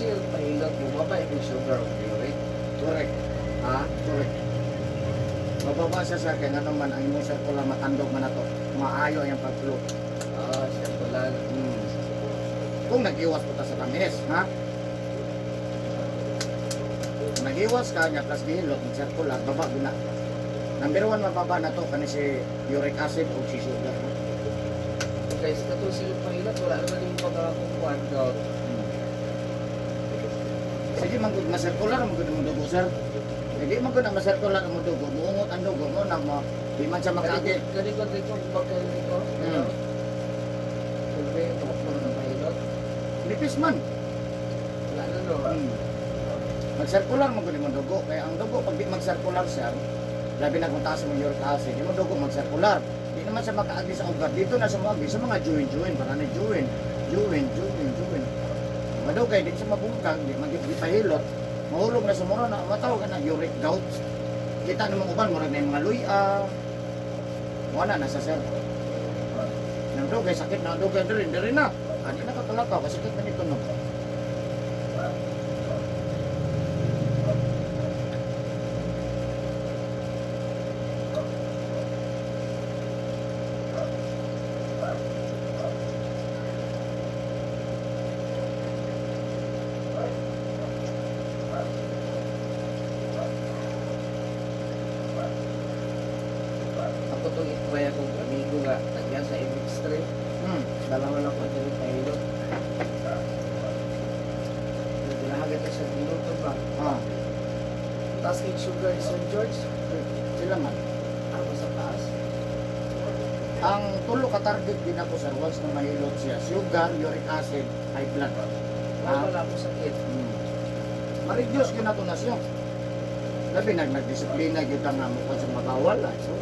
siya pahilot mo, baba yung sugar of uric. Correct. Ha? Correct. Mababa siya sa kaya nga naman ang imusat ko lang matandog man na to. Maayo yung pag-flow. Ah, siya pala. Kung nag-iwas po ta sa tamis, ha? Kung nag-iwas ka niya plus gihilot, mag-circular, baba guna. Number 1 mababa na to kani si uric acid o si sugar. Guys, katong sila pahilot, wala naman yung pagkakukuhan gout. Sige manggod ma-circular manggod mo dugo sir. Hindi manggod ang ma-circular mo dugo, muungot ang dugo mo na mo di man siya makaagi. Kalikot ko, pagkalikot ko. Kulbe, tumakbo ng pahilot. Nipis man. Wala na no. Mag-circular manggod mo dugo, kaya ang dugo pag di mag-circular siya, labi na kung taas mo uric acid, di mo dugo mag-circular. Di naman siya makaagi sa ugat. Dito na sa mga join, para na join. Madugay, di siya mabungkag, di magipahilot. Mahulog na sa mura na, matawag ka na uric gout. Kita naman uban, murag na yung mga luya. Wala na sa sir. Nang dugay, sakit na dugay, diri na. Hindi na kakalakaw, kasakit na nito no. Ako itong ikwaya kong amigo nga, nagyan sa Ibig Street. Dalawa lang ko dyan pahilot. Naglahagat na siya minuto ba? Taas kay sugar ni St. George. Sila man. Ako sa taas. Ang tulo ka target din ako sir, once na mahilot siya. Sugar, uric acid, high blood. Wala ako sakit. Ma-reduce yun na ito na siya. Labi nagdisiplina yun ang mukha sa magawal. So,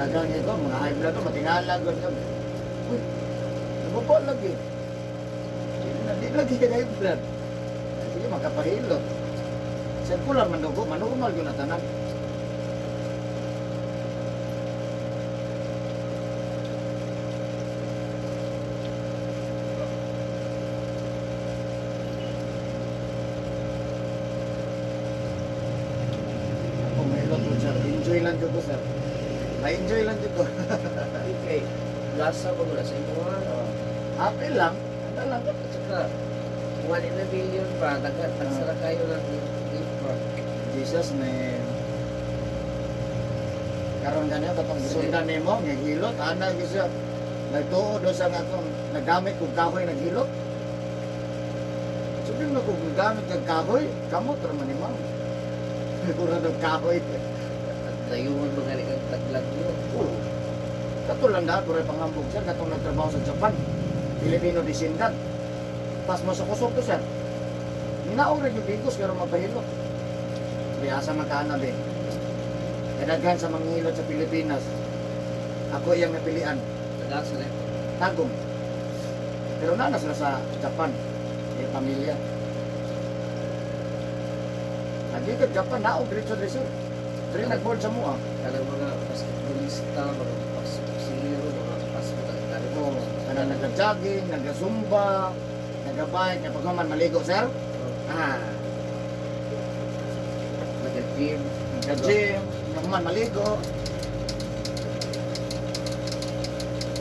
dagang ito, mga high blood ito, matingala ko siya. Uy, nabubo lagi. Hindi lagi yung high blood. Sige, magkapahilot. Circular manugo, manumal yun na tanan. Ako mahilot po sir, enjoy lang dito ko sir. Ma-enjoy lang dito. Okay. Lasa ko mula sa ito nga. Happy lang. Ano lang. At saka, 1 in a billion pa. Tagsara kayo ng gift pa. Jesus name. Karon ganyan katong gisundan nimo nga hilot ana gisa nagtuo do sa akong nagamit kog kahoy naghilot. Sabi mo kung gamit kag kahoy, kamot ra man nimo. Kurang og kahoy. At layuan mga kang taglag mo. Oh. Katulang na turay pangambog siya katong nagtrabaho sa Japan. Filipino descendant. Pas mo sa kusog to sir. Ninaong rin yung bigos pero magpahilot. Biyasa magkana din. Kadaghan sa mga hilot sa Pilipinas. Ako iyang napilian. Lasa na. Tagong. Pero nana sila sa Japan. May pamilya. Lagi ka Japan, naog diretso. Pero nag-board sa mua. Kanang mga basketballista, mga pasiksiro, mga pasketball. O, kana nag-jogging, nag-zumba, nag-bike, napagaman maligo, sir. Nag-gym. Nag-gym, napagaman maligo.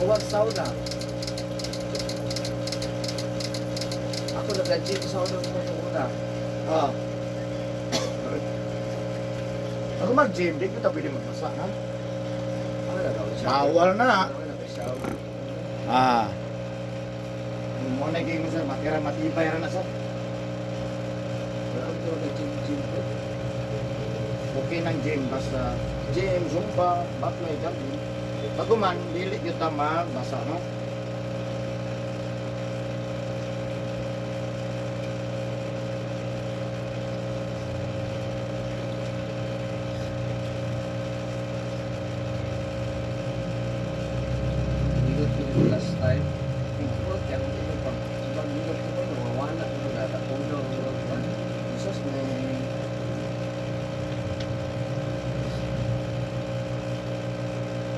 Huwag sauna. Ako nag-gym sa unang una. Oh. Ako mag-gym, di kita pwede magmasa, ha? Ako nag-shower. Bawal na. Ako nag-shower. Mo na game sir, matira matibay ra na sir. Wala ako nag-gym. Okay ng gym, basta gym, zumba, baklay, jogging. Paguman, dili gyud ta magbasa, no? Bigot ko yung last time. Bigot, kaya kung ito pag ibang bigot ko pa, nawawala ko na natapunaw. Jesus name.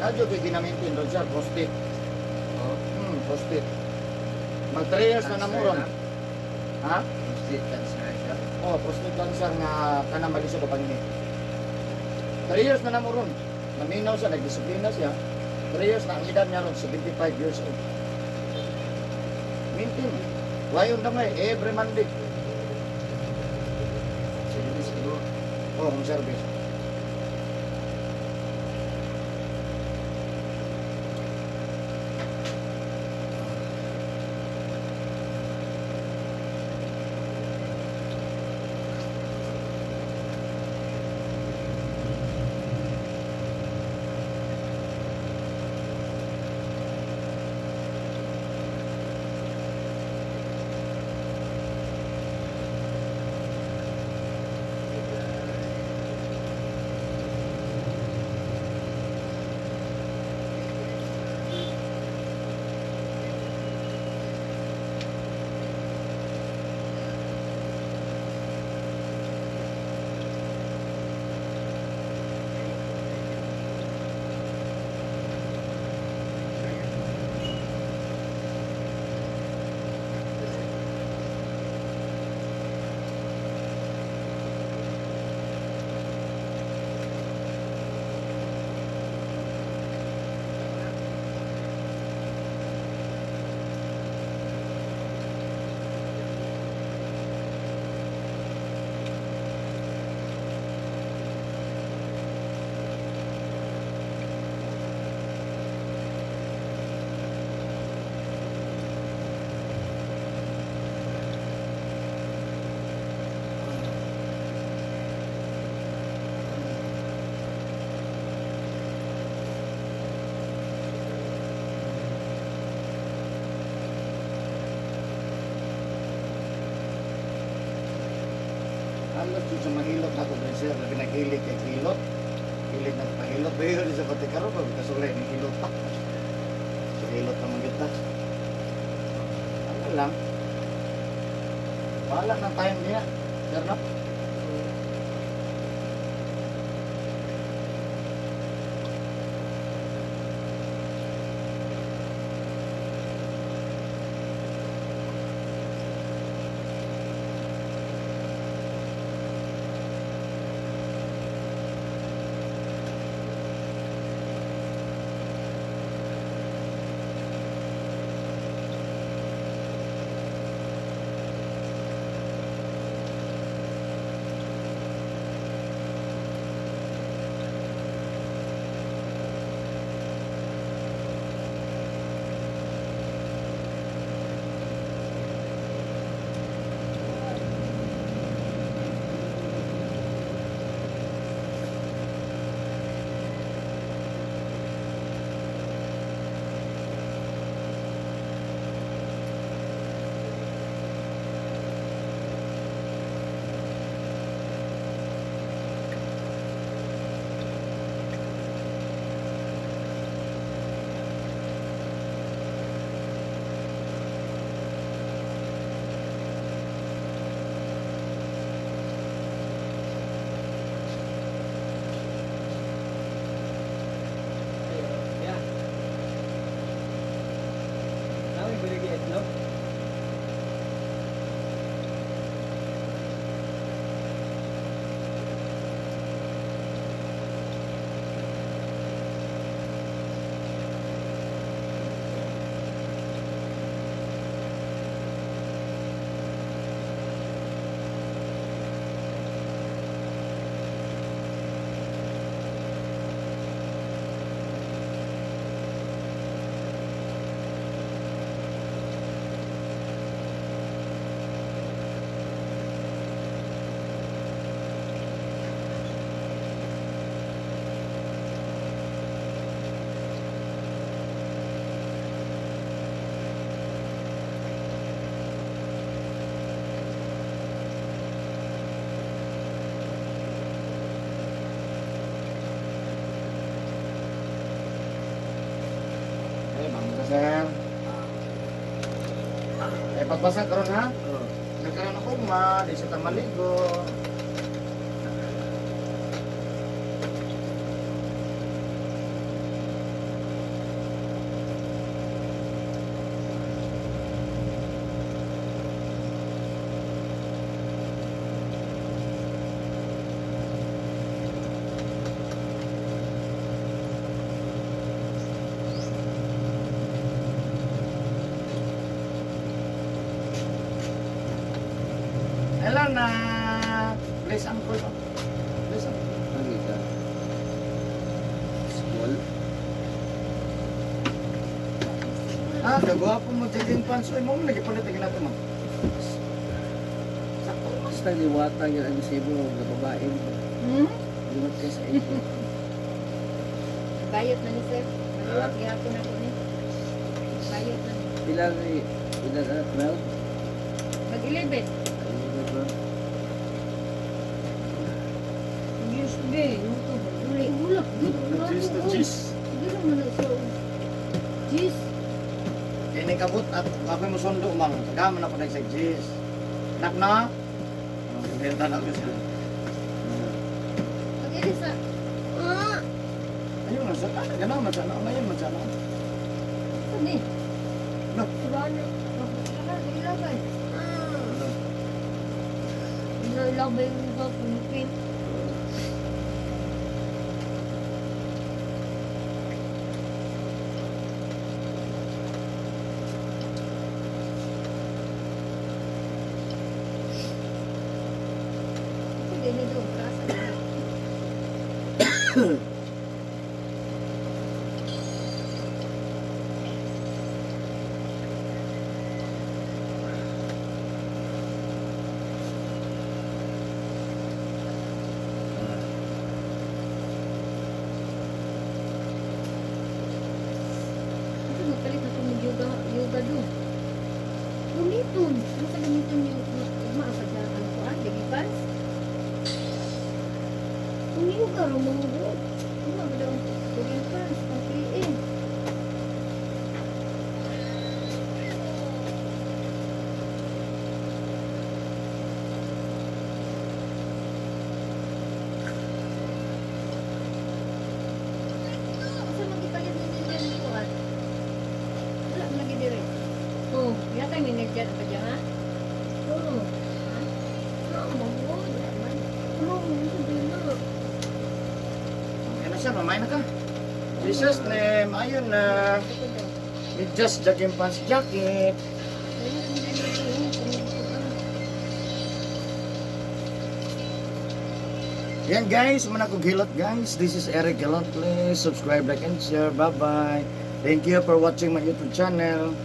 Nadyo ko'y ginamintin doon sir, prostate. Oh, prostate. Mag 3 years na namuron. Ha? Prostate cancer siya. Oh, prostate cancer nga kanang malisod o paningin. 3 years na namuron. Naminaw siya, nagdisiplina siya. 3 years na ang edad niya ron, 75 years old. Maintain. Wayon damay, every Monday. Service siguro. Oh, home service. Halos yung sa mahilot na ko din sir, na pinaghilig kay hilot. Hilig na pahilot. Pero di sa pati karoon, pagkasulay ng hilot pa. So hilot naman kita. Ano lang. Bahala ng time niya. Sir no? Sir. Pagbasa karon ha. Oh. Nagkaroon ako ma, di sa tamaligo. na place uncle ba? Place uncle. Lagi ka. Small. Ah, nagwapo mo jogging pants. Uy, mo lagi palit lagi natin mo. Sakto mas. Basta liwata yun ang isibo ng babae. Liwat ka sa iyo. Bayot na ni sir. Maliwag gihapon ako ni. Bayot na ni. Ilang anak? 12? Mag-11. Ayun ba? Yes, be. Yung to. Uli. Ulap. Cheese to cheese. Hindi naman na so. Cheese. Ini kabut at ako mo sundo mang. Kagaman ako sa cheese. Nak na? Ang benta na ko sila. Mag-11 sa. Ayun na sa kana ganaw man sana. Mayon man sana. Saan eh? Look. Kurano. Ilagay. Ilagay yung mga pumipin. Pwede na doon. Kasa na. Kasi magpalit na kung yoga doon. Gamiton. Ano sa gamiton yung maasagyan ang kuhan? Lagi pants? Kung yoga, rumungo. Ano ba daw? Lagi pants. Pang-PN. Asa magipalit mo din yan kuhan? Wala lagi dire. Oh, yata may nagdiyan pa dyan, ha? Oo. Ha? Oo, mabuhay naman. Oo, hindi na. Okay na siya, mamay na ka. Jesus name, ayun na. Ito daw. Just jogging pants jacket. Kaya hindi na ito, Yan guys, muna ko gilot guys. This is Eric Gilot. Please subscribe, like, and share. Bye-bye. Thank you for watching my YouTube channel.